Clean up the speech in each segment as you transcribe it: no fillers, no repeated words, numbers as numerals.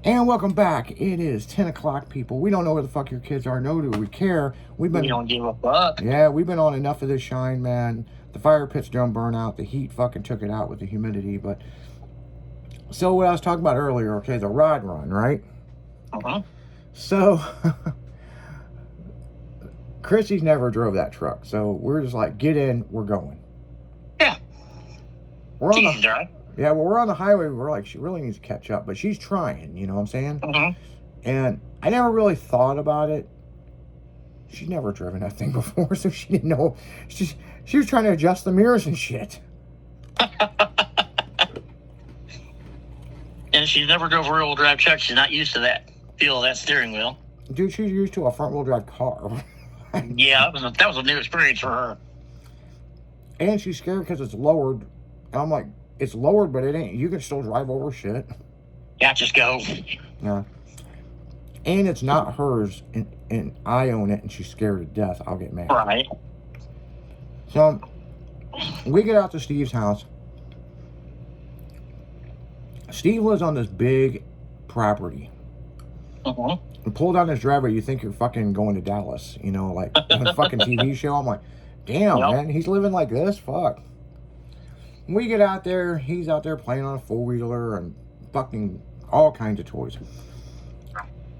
And welcome back. It is 10 o'clock, people. We don't know where the fuck your kids are, nor do we care. We don't give a fuck. Yeah, we've been on enough of this shine, man. The fire pit's done burn out. The heat fucking took it out with the humidity. But so what I was talking about earlier, okay, the rod run, right? Uh-huh. So Chrissy's never drove that truck. So we're just like, get in, we're going. Yeah. We're on She's right. Yeah, well, we're on the highway. We're like, she really needs to catch up, but she's trying. You know what I'm saying? Uh-huh. And I never really thought about it. She's never driven that thing before, so she didn't know. She was trying to adjust the mirrors and shit. And she's never drove a rear-wheel drive truck. She's not used to that feel of that steering wheel. Dude, she's used to a front-wheel drive car. Yeah, that was a new experience for her. And she's scared because it's lowered. And I'm like, it's lowered, but it ain't. You can still drive over shit. Yeah, just go. Yeah. And it's not hers, and I own it, and she's scared to death. I'll get mad. Right. So, we get out to Steve's house. Steve lives on this big property. Uh-huh. And pull down this driveway, you think you're fucking going to Dallas. You know, like a fucking TV show. I'm like, damn, Yep. man, he's living like this? Fuck. We get out there, he's out there playing on a four-wheeler and fucking all kinds of toys.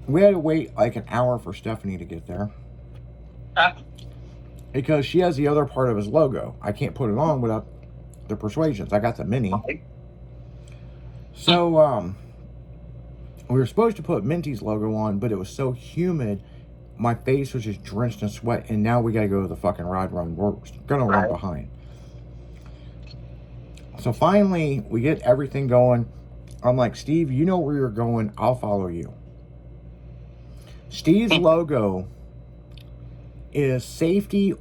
We had to wait like an hour for Stephanie to get there. Because she has the other part of his logo. I can't put it on without the Persuasions. I got the Mini. So, we were supposed to put Minty's logo on, but it was so humid, my face was just drenched in sweat, and now we gotta go to the fucking rod run. We're gonna run behind. So finally, we get everything going. I'm like, Steve, you know where you're going. I'll follow you. Steve's logo is safety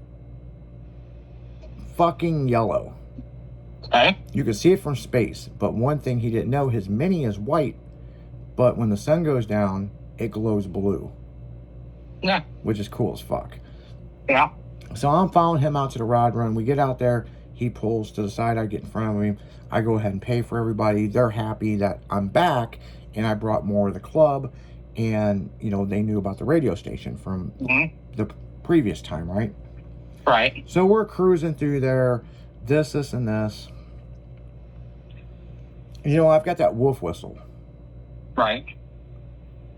fucking yellow. Okay. You can see it from space, but one thing he didn't know, his Mini is white, but when the sun goes down, it glows blue. Yeah. Which is cool as fuck. Yeah. So I'm following him out to the rod run. We get out there. He pulls to the side. I get in front of him. I go ahead and pay for everybody. They're happy that I'm back, and I brought more to the club. And, you know, they knew about the radio station from the previous time, right? Right. So we're cruising through there. This, and this. You know, I've got that wolf whistle. Right.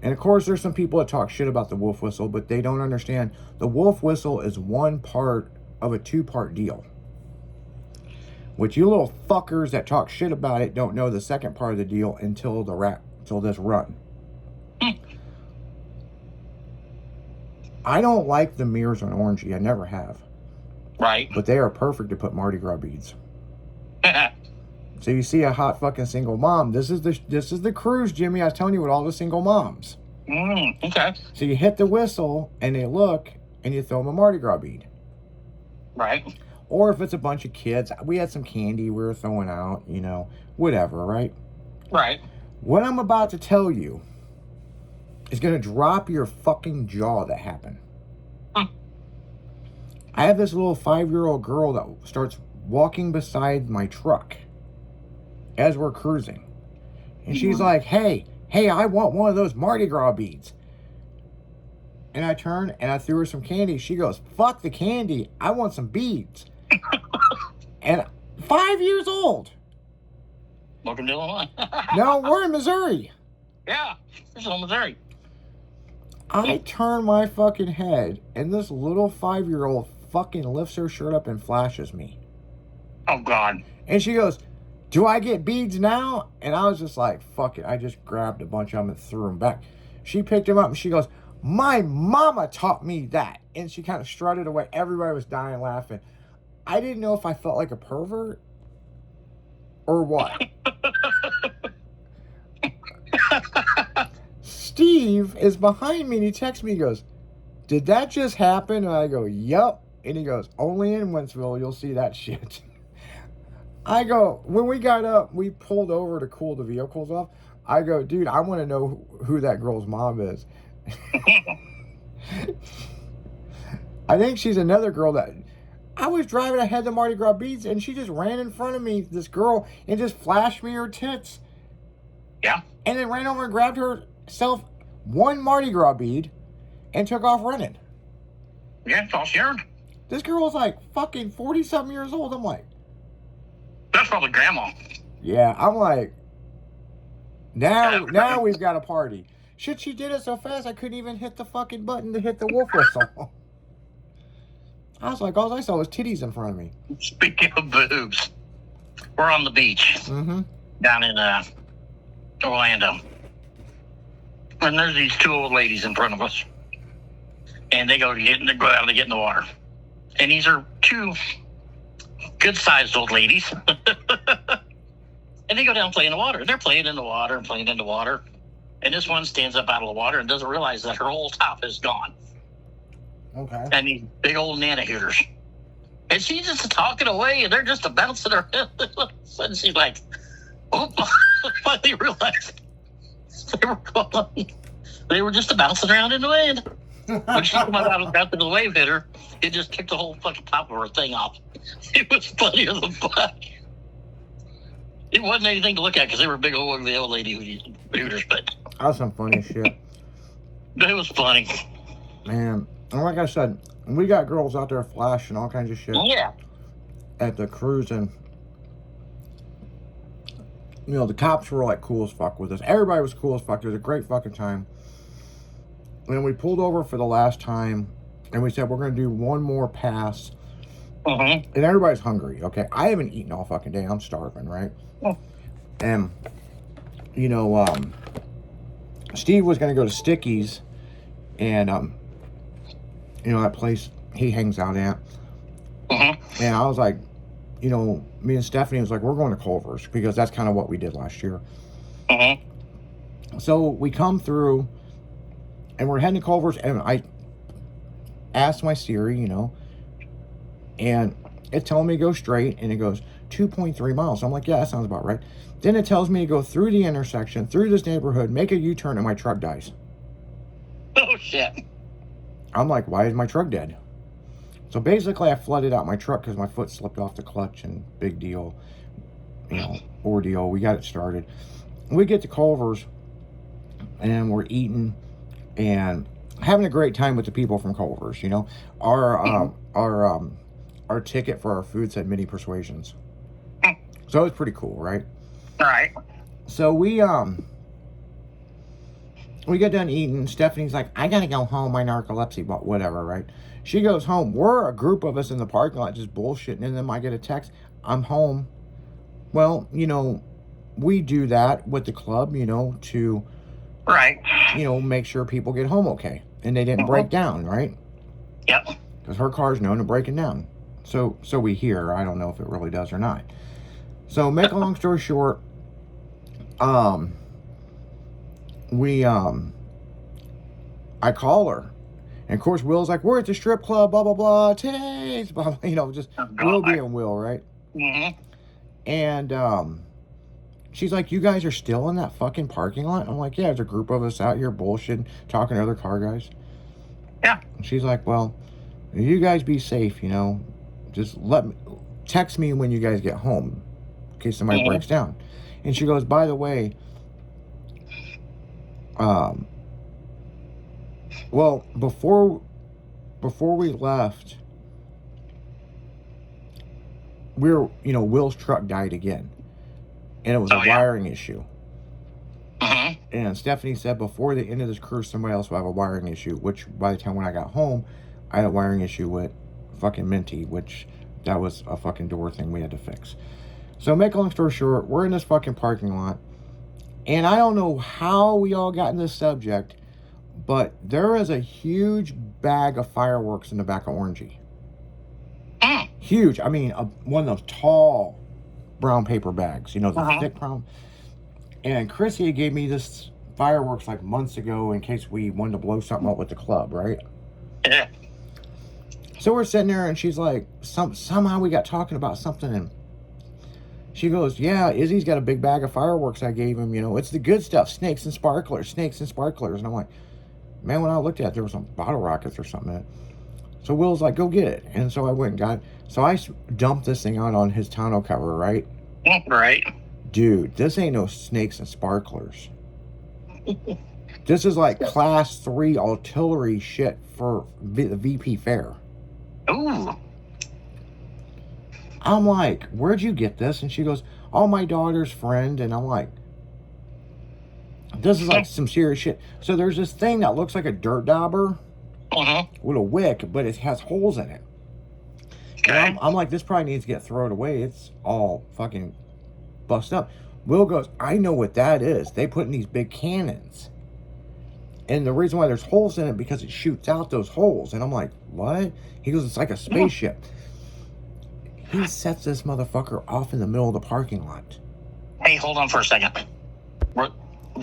And of course, there's some people that talk shit about the wolf whistle, but they don't understand. The wolf whistle is one part of a two-part deal. Which you little fuckers that talk shit about it don't know the second part of the deal until this run. I don't like the mirrors on Orangey. I never have. Right. But they are perfect to put Mardi Gras beads. So you see a hot fucking single mom. This is the cruise, Jimmy. I was telling you, with all the single moms. Okay. So you hit the whistle and they look and you throw them a Mardi Gras bead. Right. Or if it's a bunch of kids, we had some candy we were throwing out, you know, whatever, right? Right. What I'm about to tell you is going to drop your fucking jaw that happened. I have this little 5-year-old girl that starts walking beside my truck as we're cruising. And she's like, hey, I want one of those Mardi Gras beads. And I turn and I threw her some candy. She goes, fuck the candy. I want some beads. And 5 years old. Welcome to Illinois. No, we're in Missouri. Yeah. This is in Missouri. I turn my fucking head and this little 5-year-old fucking lifts her shirt up and flashes me. Oh, God. And she goes, do I get beads now? And I was just like, fuck it. I just grabbed a bunch of them and threw them back. She picked them up and she goes, my mama taught me that. And she kind of strutted away. Everybody was dying laughing. I didn't know if I felt like a pervert or what. Steve is behind me and he texts me. He goes, did that just happen? And I go, yup. And he goes, only in Wentzville you'll see that shit. I go, when we got up, we pulled over to cool the vehicles off. I go, dude, I want to know who that girl's mom is. I think she's another girl that... I was driving, I had the Mardi Gras beads, and she just ran in front of me, this girl, and just flashed me her tits. Yeah. And then ran over and grabbed her herself one Mardi Gras bead and took off running. Yeah, it's all shared. This girl was like fucking 40-something years old. I'm like, That's probably grandma. yeah. I'm like, now we've got a party. Shit, she did it so fast I couldn't even hit the fucking button to hit the wolf whistle. I was like, all I saw was titties in front of me. Speaking of boobs, we're on the beach down in Orlando. And there's these two old ladies in front of us. And they go out to get in the water. And these are two good-sized old ladies. And they go down and play in the water. They're playing in the water and playing in the water. And this one stands up out of the water and doesn't realize that her whole top is gone. Okay. And these big old nana hooters. And she's just talking away, and they're just bouncing her head. And she's like, oh, finally realized they were gone. They were just bouncing around in the wind. When she came out after the wave hit her, it just kicked the whole fucking top of her thing off. It was funny as a fuck. It wasn't anything to look at because they were big old lady hooters, but That was some funny shit. it was funny. Man, and like I said, we got girls out there flashing all kinds of shit Yeah. at the cruise, and you know, the cops were like cool as fuck with us. Everybody was cool as fuck. It was a great fucking time. And we pulled over for the last time, and we said we're gonna do one more pass. And everybody's hungry. Okay, I haven't eaten all fucking day. I'm starving, right? And you know, Steve was gonna go to Sticky's, and you know, that place he hangs out at. And I was like, you know, me and Stephanie was like, we're going to Culver's because that's kind of what we did last year. So we come through, and we're heading to Culver's, and I asked my Siri, you know, and it's telling me to go straight, and it goes 2.3 miles. So I'm like, yeah, that sounds about right. Then it tells me to go through the intersection, through this neighborhood, make a U-turn, and my truck dies. Oh, shit. I'm like, why is my truck dead? So basically, I flooded out my truck because my foot slipped off the clutch, and big deal, you know, ordeal. We got it started. We get to Culver's, and we're eating and having a great time with the people from Culver's. You know, our ticket for our food said Mini Persuasions, so it was pretty cool, right? Right. So we get done eating. Stephanie's like, I gotta go home, my narcolepsy, but whatever, right? She goes home. We're a group of us in the parking lot just bullshitting, and then I get a text, I'm home. Well, you know, we do that with the club, you know, to, Right. you know, make sure people get home okay. And they didn't break down, right? Yep. Because her car's known to breaking down. So we hear. I don't know if it really does or not. So make a long story short, I call her. And of course, Will's like, we're at the strip club, blah, blah, blah, titties, blah, blah, you know, just Will being Will, right? And she's like, you guys are still in that fucking parking lot? I'm like, yeah, there's a group of us out here bullshitting, talking to other car guys. Yeah. And she's like, well, you guys be safe, you know, just text me when you guys get home in case somebody breaks down. And she goes, by the way, well, before we left, Will's truck died again, and it was a wiring issue. And Stephanie said before the end of this cruise, somebody else will have a wiring issue, which by the time when I got home, I had a wiring issue with fucking Minty, which that was a fucking door thing we had to fix. So make a long story short, we're in this fucking parking lot, and I don't know how we all got in this subject, but there is a huge bag of fireworks in the back of Orangey. Huge. I mean, one of those tall brown paper bags, you know, the thick brown. And Chrissy gave me this fireworks like months ago in case we wanted to blow something up with the club, right? Yeah. So we're sitting there, and she's like, somehow we got talking about something, and she goes, yeah, Izzy's got a big bag of fireworks I gave him, you know, it's the good stuff, snakes and sparklers. And I'm like, man, when I looked at it, there were some bottle rockets or something in it. So Will's like, go get it. And so I went and got it. So I dumped this thing out on his tonneau cover, right? Right. Dude, this ain't no snakes and sparklers. This is like class 3 artillery shit for the VP Fair. Ooh. I'm like, where'd you get this? And she goes, oh, my daughter's friend. And I'm like, this is like some serious shit. So there's this thing that looks like a dirt dauber with a wick, but it has holes in it. Okay. I'm like, this probably needs to get thrown away. It's all fucking bust up. Will goes, I know what that is. They put in these big cannons. And the reason why there's holes in it, because it shoots out those holes. And I'm like, what? He goes, it's like a spaceship. He sets this motherfucker off in the middle of the parking lot. Hey, hold on for a second. Were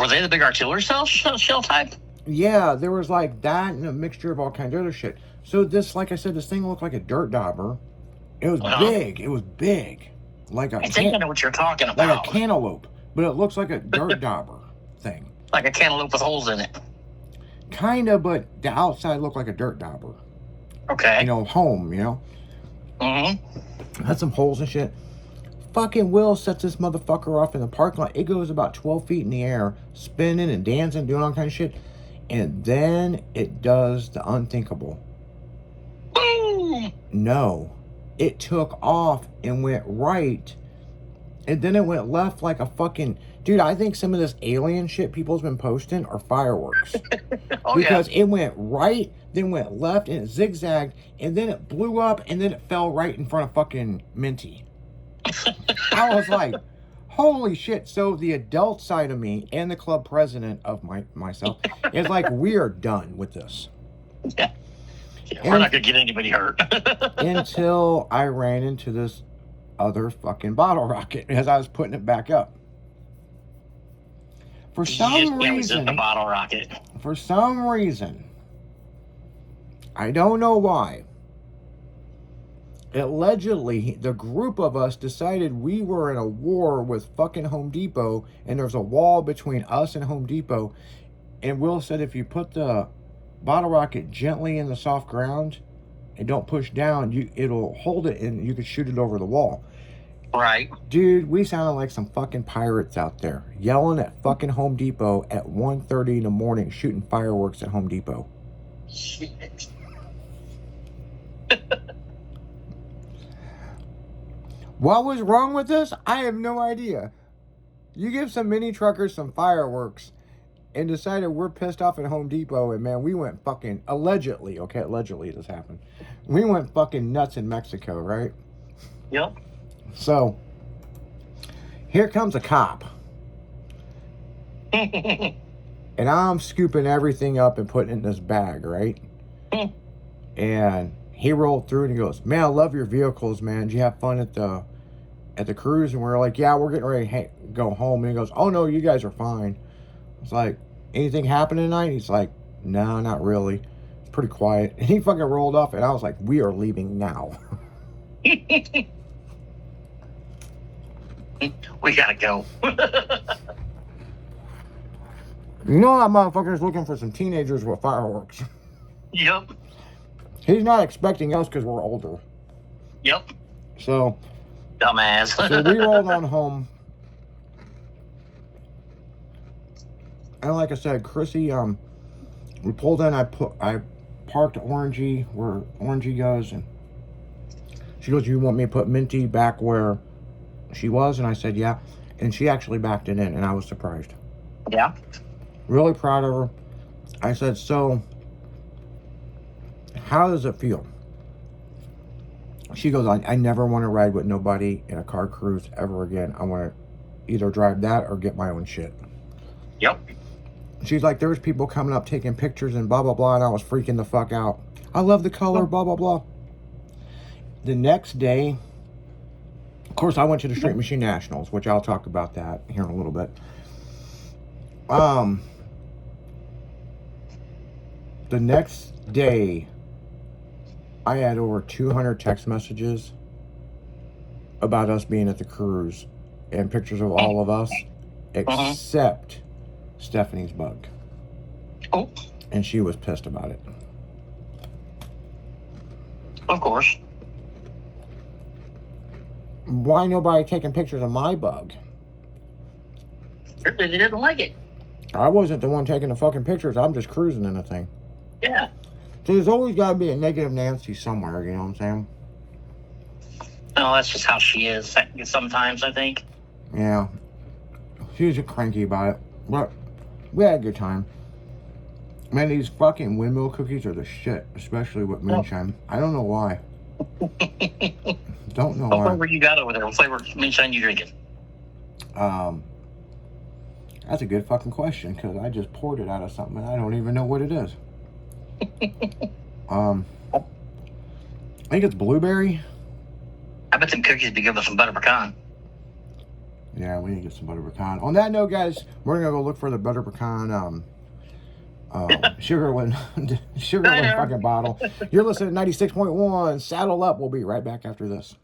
they the big artillery shell type? Yeah, there was like that and a mixture of all kinds of other shit. So this, like I said, this thing looked like a dirt dauber. It was big. It was big. Like a I think I know what you're talking about. like a cantaloupe, but it looks like a dirt dauber thing. Like a cantaloupe with holes in it. Kinda, but the outside looked like a dirt dauber. Okay. You know, home, you know? Mm-hmm. Had some holes and shit. Fucking Will sets this motherfucker off in the parking lot. It goes about 12 feet in the air, spinning and dancing, doing all kind of shit. And then it does the unthinkable. Boom! No. It took off and went right. And then it went left like a fucking... Dude, I think some of this alien shit people's been posting are fireworks. Because it went right, then went left, and it zigzagged, and then it blew up, and then it fell right in front of fucking Minty. I was like, holy shit. So the adult side of me and the club president of myself is like, we are done with this. Yeah. We're not going to get anybody hurt. Until I ran into this other fucking bottle rocket as I was putting it back up. For some reason, the bottle rocket. For some reason, I don't know why, allegedly, the group of us decided we were in a war with fucking Home Depot, and there's a wall between us and Home Depot. And Will said if you put the bottle rocket gently in the soft ground and don't push down, it'll hold it and you could shoot it over the wall. Right. Dude, we sounded like some fucking pirates out there, yelling at fucking Home Depot at 1:30 in the morning, shooting fireworks at Home Depot. Shit. What was wrong with this? I have no idea. You give some mini truckers some fireworks and decided we're pissed off at Home Depot, and man, we went fucking, allegedly this happened. We went fucking nuts in Mexico, right? Yep. So, here comes a cop. And I'm scooping everything up and putting it in this bag, right? And he rolled through and he goes, man, I love your vehicles, man. Did you have fun at the cruise? And we're like, yeah, we're getting ready to go home. And he goes, oh, no, you guys are fine. It's like, anything happened tonight? He's like, no, not really. It's pretty quiet. And he fucking rolled off, and I was like, we are leaving now. We gotta go. You know that motherfucker's looking for some teenagers with fireworks. Yep. He's not expecting us because we're older. Yep. So, dumbass. So we rolled on home. And like I said, Chrissy, we pulled in, I parked Orangey where Orangey goes, and she goes, you want me to put Minty back where she was? And I said, yeah. And she actually backed it in, and I was surprised. Yeah. Really proud of her. I said, so, how does it feel? She goes, I never want to ride with nobody in a car cruise ever again. I want to either drive that or get my own shit. Yep. She's like, there was people coming up taking pictures and blah, blah, blah, and I was freaking the fuck out. I love the color, blah, blah, blah. The next day, of course, I went to the Street Machine Nationals, which I'll talk about that here in a little bit. The next day, I had over 200 text messages about us being at the cruise and pictures of all of us, except Stephanie's bug. Oh. And she was pissed about it. Of course. Why nobody taking pictures of my bug? They didn't like it. I wasn't the one taking the fucking pictures. I'm just cruising in the thing. Yeah. So there's always got to be a negative Nancy somewhere, you know what I'm saying? No, that's just how she is sometimes, I think. Yeah. She's cranky about it. But we had a good time. Man, these fucking windmill cookies are the shit, especially with moonshine. I don't know why. Don't know why. What flavor you got over there? What flavor moonshine you drinking? That's a good fucking question, because I just poured it out of something and I don't even know what it is. I think it's blueberry. I bet them cookies be good with some butter pecan. Yeah, we need to get some butter pecan. On that note, guys, we're gonna go look for the butter pecan sugarland fucking bottle. You're listening to 96.1 Saddle Up. We'll be right back after this.